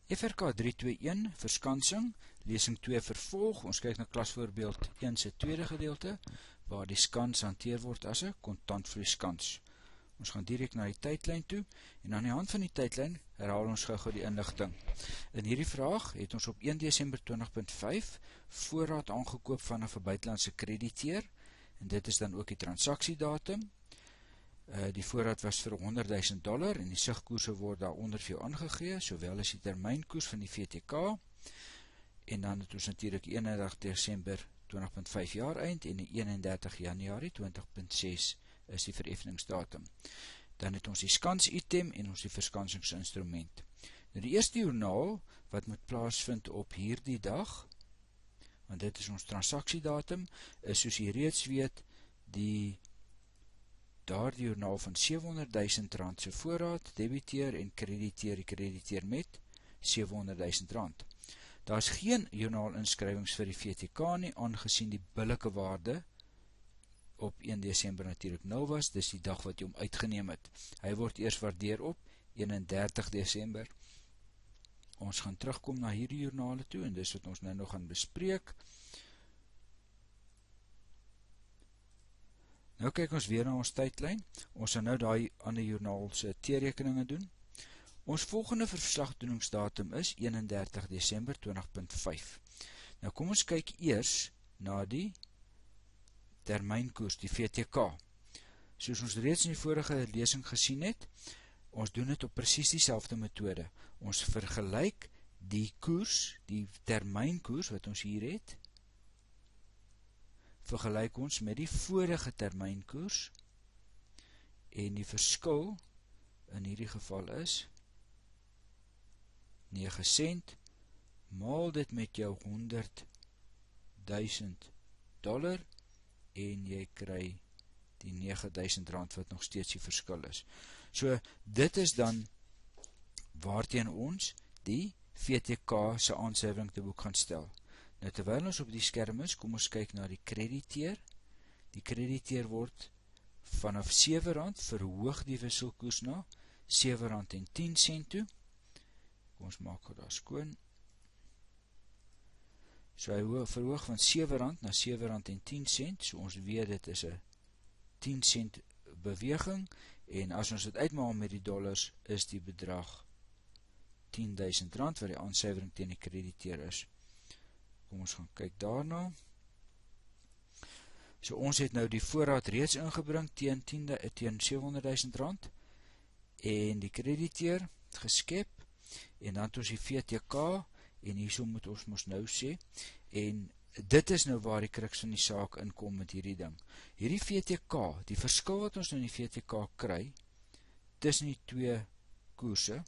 FRK 321 verskansing, lesing 2 vervolg. Ons kyk na klasvoorbeeld 1 se tweede gedeelte, waar die skans hanteer word as 'n kontantvloei skans. Ons gaan direk na die tydlyn toe, en aan die hand van die tydlyn herhaal ons gou die inligting. In hierdie vraag het ons op 1 Desember 20.5 voorraad aangekoop vanaf 'n buitelandse krediteer, en dit is dan ook die transaksiedatum. Die voorraad was vir $100,000 en die sigkoerse word daaronder vir jou aangegee, sowel as die termynkoers van die VTK, en dan het ons natuurlik 31 Desember 20.5 jaar eind en die 31 Januarie 20.6 is die vereffeningsdatum. Dan het ons die skans item en ons die verskansingsinstrument. Nou die eerste joernaal wat moet plaasvind op hierdie dag, want dit is ons transaksiedatum, is soos jy reeds weet, daardie joernaal van R700,000 se voorraad, debiteer en krediteer met R700,000. Daar is geen joernaal inskrywings vir die VTK nie, aangesien die billike waarde op 1 Desember natuurlijk 0 was, dis die dag wat jy hom uitgeneem het. Hy word eers waardeer op 31 Desember. Ons gaan terugkom na hierdie joernale toe, en dis wat ons nou nog gaan bespreek. Nou kyk ons weer na ons tydlyn. Ons gaan nou die ander joernaal se teerekeninge doen. Ons volgende verslagdoeningsdatum is 31 Desember 20.5. Nou kom ons kyk eers na die termynkoers, die VTK. Soos ons reeds in die vorige lesing gesien het, ons doen dit op presies dieselfde metode. Ons vergelyk die koers, die termynkoers wat ons hier het, vergelyk ons met die vorige termynkoers, en die verskil in hierdie geval is 9 cent, maal dit met jou $100,000, en jy kry die R9,000 wat nog steeds die verskil is. So, dit is dan waarteen ons die VTK se aansuiwering te boek gaan stel. Nou, terwyl ons op die skerm is, kom ons kyk na die krediteer. Die krediteer word vanaf R7 verhoog die wisselkoers na R7.10 toe. Kom ons maak dit daar skoon. So hy verhoog van R7 na R7.10, so ons weet dit is 'n 10 cent beweging, en as ons dit uitmaak met die dollars, is die bedrag R10,000 wat die aansuiwering teen die krediteer is. Kom ons gaan kyk daarna. So ons het nou die voorraad reeds ingebring teen R700,000 en die krediteer geskep, en dan het ons die VTK, en hierso moet ons mos nou sê, en dit is nou waar die kruks van die saak inkom met hierdie ding. Hierdie VTK, die verskil wat ons nou in die VTK kry, tussen die twee koerse,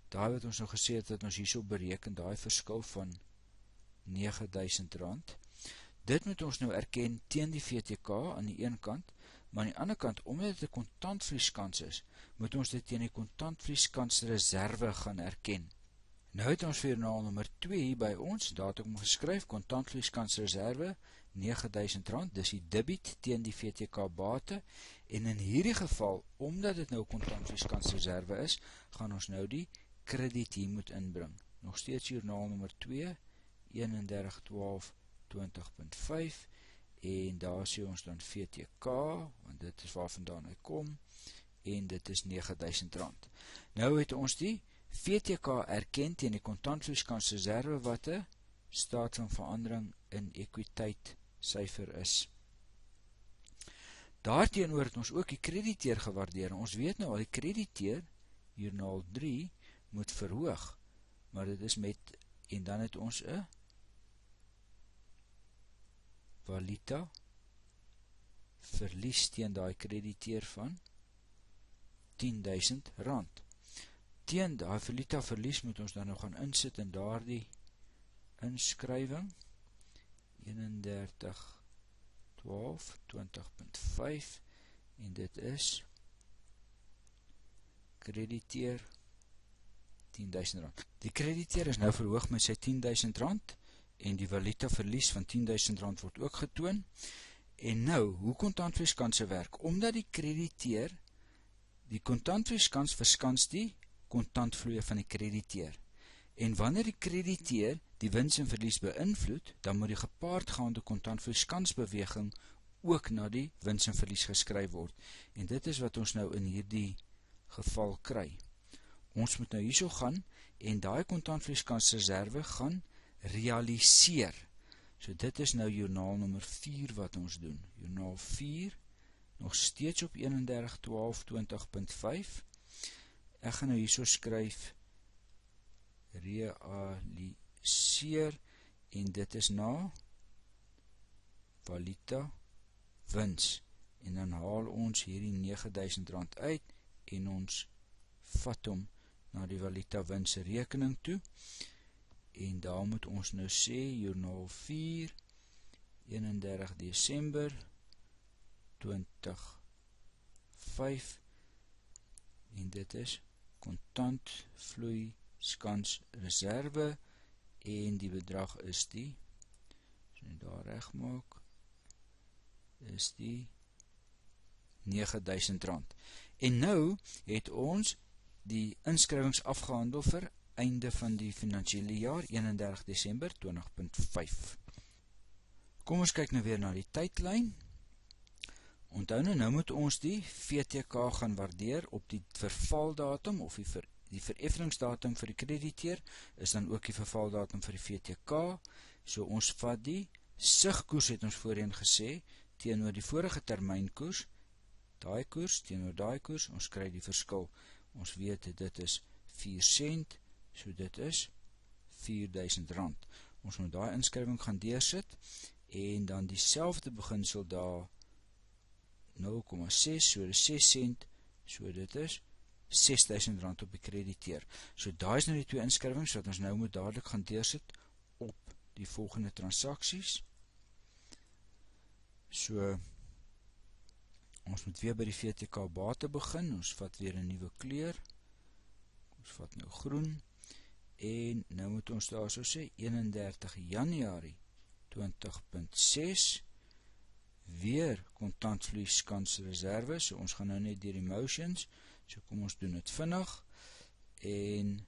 daai wat ons nou gesê het, dat ons hierso bereken, daai verskil van R9,000, dit moet ons nou erken teen die VTK aan die een kant, maar aan die ander kant, omdat dit 'n kontantvloeiskans is, moet ons dit teen die kontantvloeiskansreserwe gaan erken. Nou het ons vir joernaal nommer 2 hier by ons, daar het ek hom geskryf, kontantvloeiskansreserve, R9,000, dis die debiet teen die VTK bate, en in hierdie geval, omdat dit nou kontantvloeiskansreserve is, gaan ons nou die krediet hier moet inbring. Nog steeds joernaal nommer 2, 31/12/20.5, en daar sê ons dan VTK, want dit is waar vandaan hy kom, en dit is R9,000. Nou het ons die VTK erken teen die kontantvloeiskansreserve wat 'n staat van verandering in ekwiteit syfer is. Daarteenoor het ons ook die krediteer gewaardeer. Ons weet nou al die krediteer, joernaal 3, moet verhoog, maar dit is met, en dan het ons 'n valuta verlies teen daai krediteer van R10,000. Teen daai valuta verlies moet ons dan nog gaan insit in daardie inskrywing 31/12/20.5, en dit is krediteer R10,000. Die krediteer is nou verhoog met sy R10,000, en die valuta verlies van R10,000 word ook getoon. En nou, hoe kontantvloeiskanse werk? Omdat die krediteer, die kontantvloeiskans verskans die kontantvloeie van die krediteur. En wanneer die krediteur die wins en verlies beïnvloed, dan moet die gepaardgaande kontantvloeiskansbeweging ook na die wins en verlies geskryf word. En dit is wat ons nou in hierdie geval kry. Ons moet nou hierso gaan en daai kontantvloeiskansreserve gaan realiseer. So dit is nou joernaal nommer 4 wat ons doen. Joernaal 4, nog steeds op 31/12/20.5. Ek gaan nou hierso skryf realiseer en dit is na valuta wins. En dan haal ons hierdie R9.000 uit en ons vat hom na die valuta wins rekening toe. En daar moet ons nou sê, joernaal 4, 31 Desember 20.5 en dit is kontantvloeiskansreserve en die bedrag is die, as jy daar reg maak, is die R9.000. En nou het ons die inskrywings afgehandel vir einde van die finansiële jaar, 31 Desember 20.5. Kom ons kyk nou weer na die tydlyn. Onthou nou moet ons die VTK gaan waardeer op die vervaldatum of die vereffeningsdatum vir die krediteur is dan ook die vervaldatum vir die VTK. So ons vat die sigkoers het ons voorheen gesê teenoor die vorige termynkoers, daai koers teenoor daai koers, ons kry die verskil. Ons weet dit is 4 sent, so dit is R4.000. Ons moet daai inskrywing gaan deursit en dan dieselfde beginsel daar 0,6, so dit is 6 sent, so dit is R6.000 op die krediteur. So daai is nou die twee inskrywings wat ons nou moet dadelik gaan deursit op die volgende transaksies. So ons moet weer by die VTK bate begin, ons vat weer 'n nuwe kleur, ons vat nou groen, en nou moet ons daar so sê, 31 Januarie 20.6, weer kontantvloeiskansreserve, so ons gaan nou net deur die motions, so kom ons doen dit vinnig, en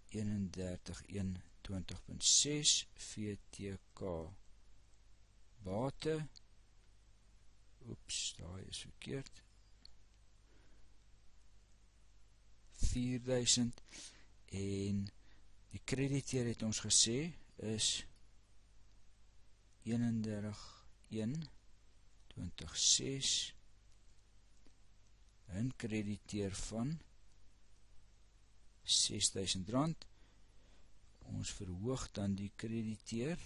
31/1/20.6 VTK bate, oeps, daar is verkeerd, 4.000 en die krediteur het ons gesê is 31/1/20.6 'n krediteur van R6.000. Ons verhoog dan die krediteur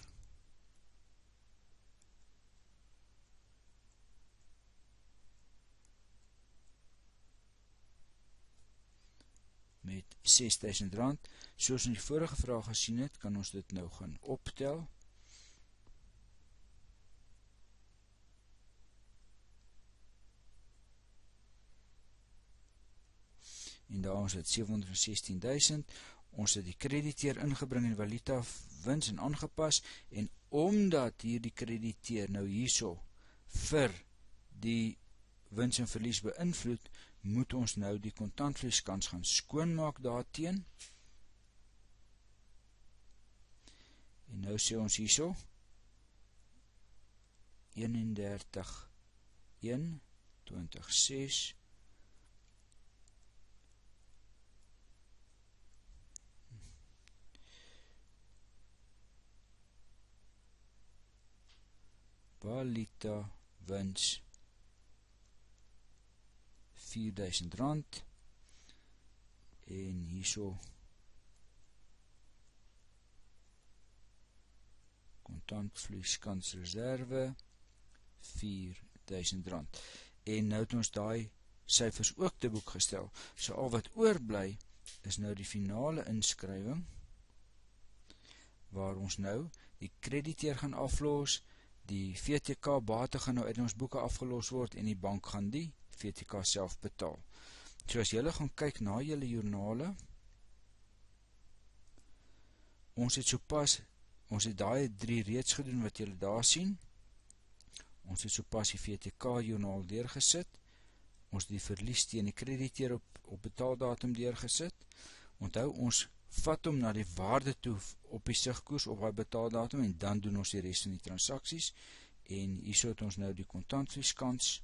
met R6.000. Soos in die vorige vraag gesien het, kan ons dit nou gaan optel. En daar ons het 716.000. Ons het die krediteur ingebring in valuta wins en aangepas, en omdat hierdie krediteur nou hierso vir die wins en verlies beïnvloed, moet ons nou die kontantvloeiskans gaan skoonmaak daarteen. En nou sê ons hierso 31/1/20.6 valuta wins R4.000 en hierso kontantvloeiskansreserve R4.000. En nou het ons daai syfers ook te boek gestel. So al wat oorbly is nou die finale inskrywing waar ons nou die krediteur gaan aflos, die VTK bate gaan nou uit ons boeke afgelos word en die bank gaan die VTK self betaal. So as julle gaan kyk na julle joernale, ons het daai 3 reeds gedoen wat julle daar sien. Ons het sopas die VTK joernaal deurgesit. ons die verlies teen die krediteer op betaaldatum deurgesit. Onthou, ons vat hom na die waarde toe op die sigkoers op die betaaldatum en dan doen ons die rest van die transaksies. En hierso het ons nou die kontantvloeiskans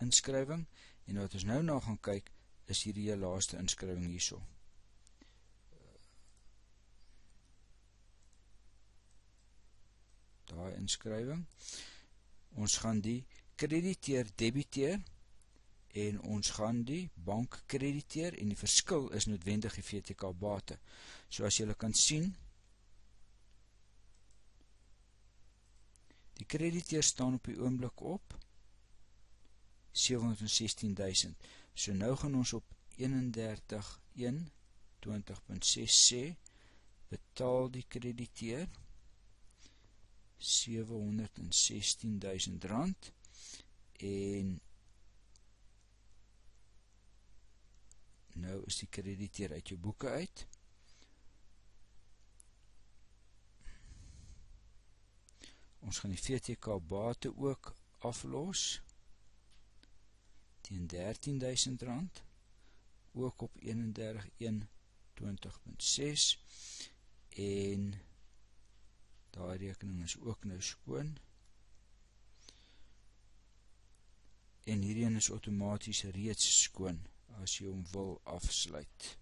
inskrywing, en wat ons nou na gaan kyk, is hierdie laaste inskrywing hierso. Daai inskrywing. Ons gaan die krediteer debiteer, en ons gaan die bank krediteer, en die verskil is noodwendig die VTK bate. So as julle kan sien, die krediteer staan op die oomblik op 716.000. So nou gaan ons op 31/1/20.6 sê, betaal die krediteer R716.000 en nou is die krediteer uit jou boeke uit. Ons gaan die VTK bate ook aflos teen R13.000, ook op 31/1/20.6 en daai rekening is ook nou skoon. En hierheen is outomaties reeds skoon as jy hom wil afsluit.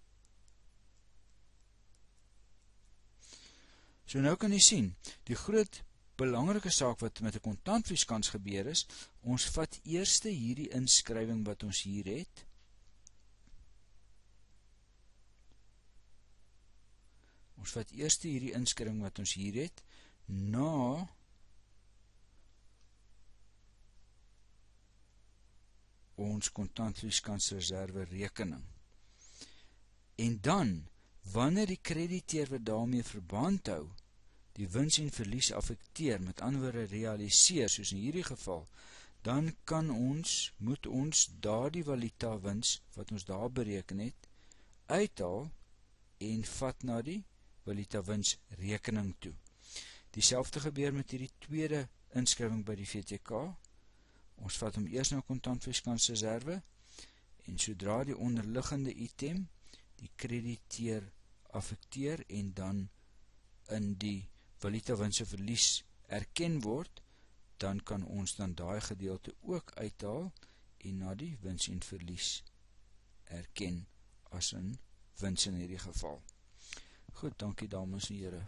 So nou kan jy sien, die groot belangrike saak wat met 'n kontantvloeiskans gebeur is, ons vat eers hierdie inskrywing wat ons hier het, na ons kontantvloeiskansreserve rekening. En dan, wanneer die krediteer wat daarmee verband hou, die wins en verlies affekteer, met ander woorde realiseer, soos in hierdie geval, dan moet ons daardie valuta wins, wat ons daar bereken het, uithaal en vat na die valuta wins rekening toe. Dieselfde gebeur met hierdie tweede inskrywing by die VTK. Ons vat hom eers na kontantvloeiskansreserve, en sodra die onderliggende item die krediteer affekteer en dan in die valuta wins of verlies erken word, dan kan ons dan daai gedeelte ook uithaal en na die wins en verlies erken as 'n wins in hierdie geval. Goed, dankie dames en here.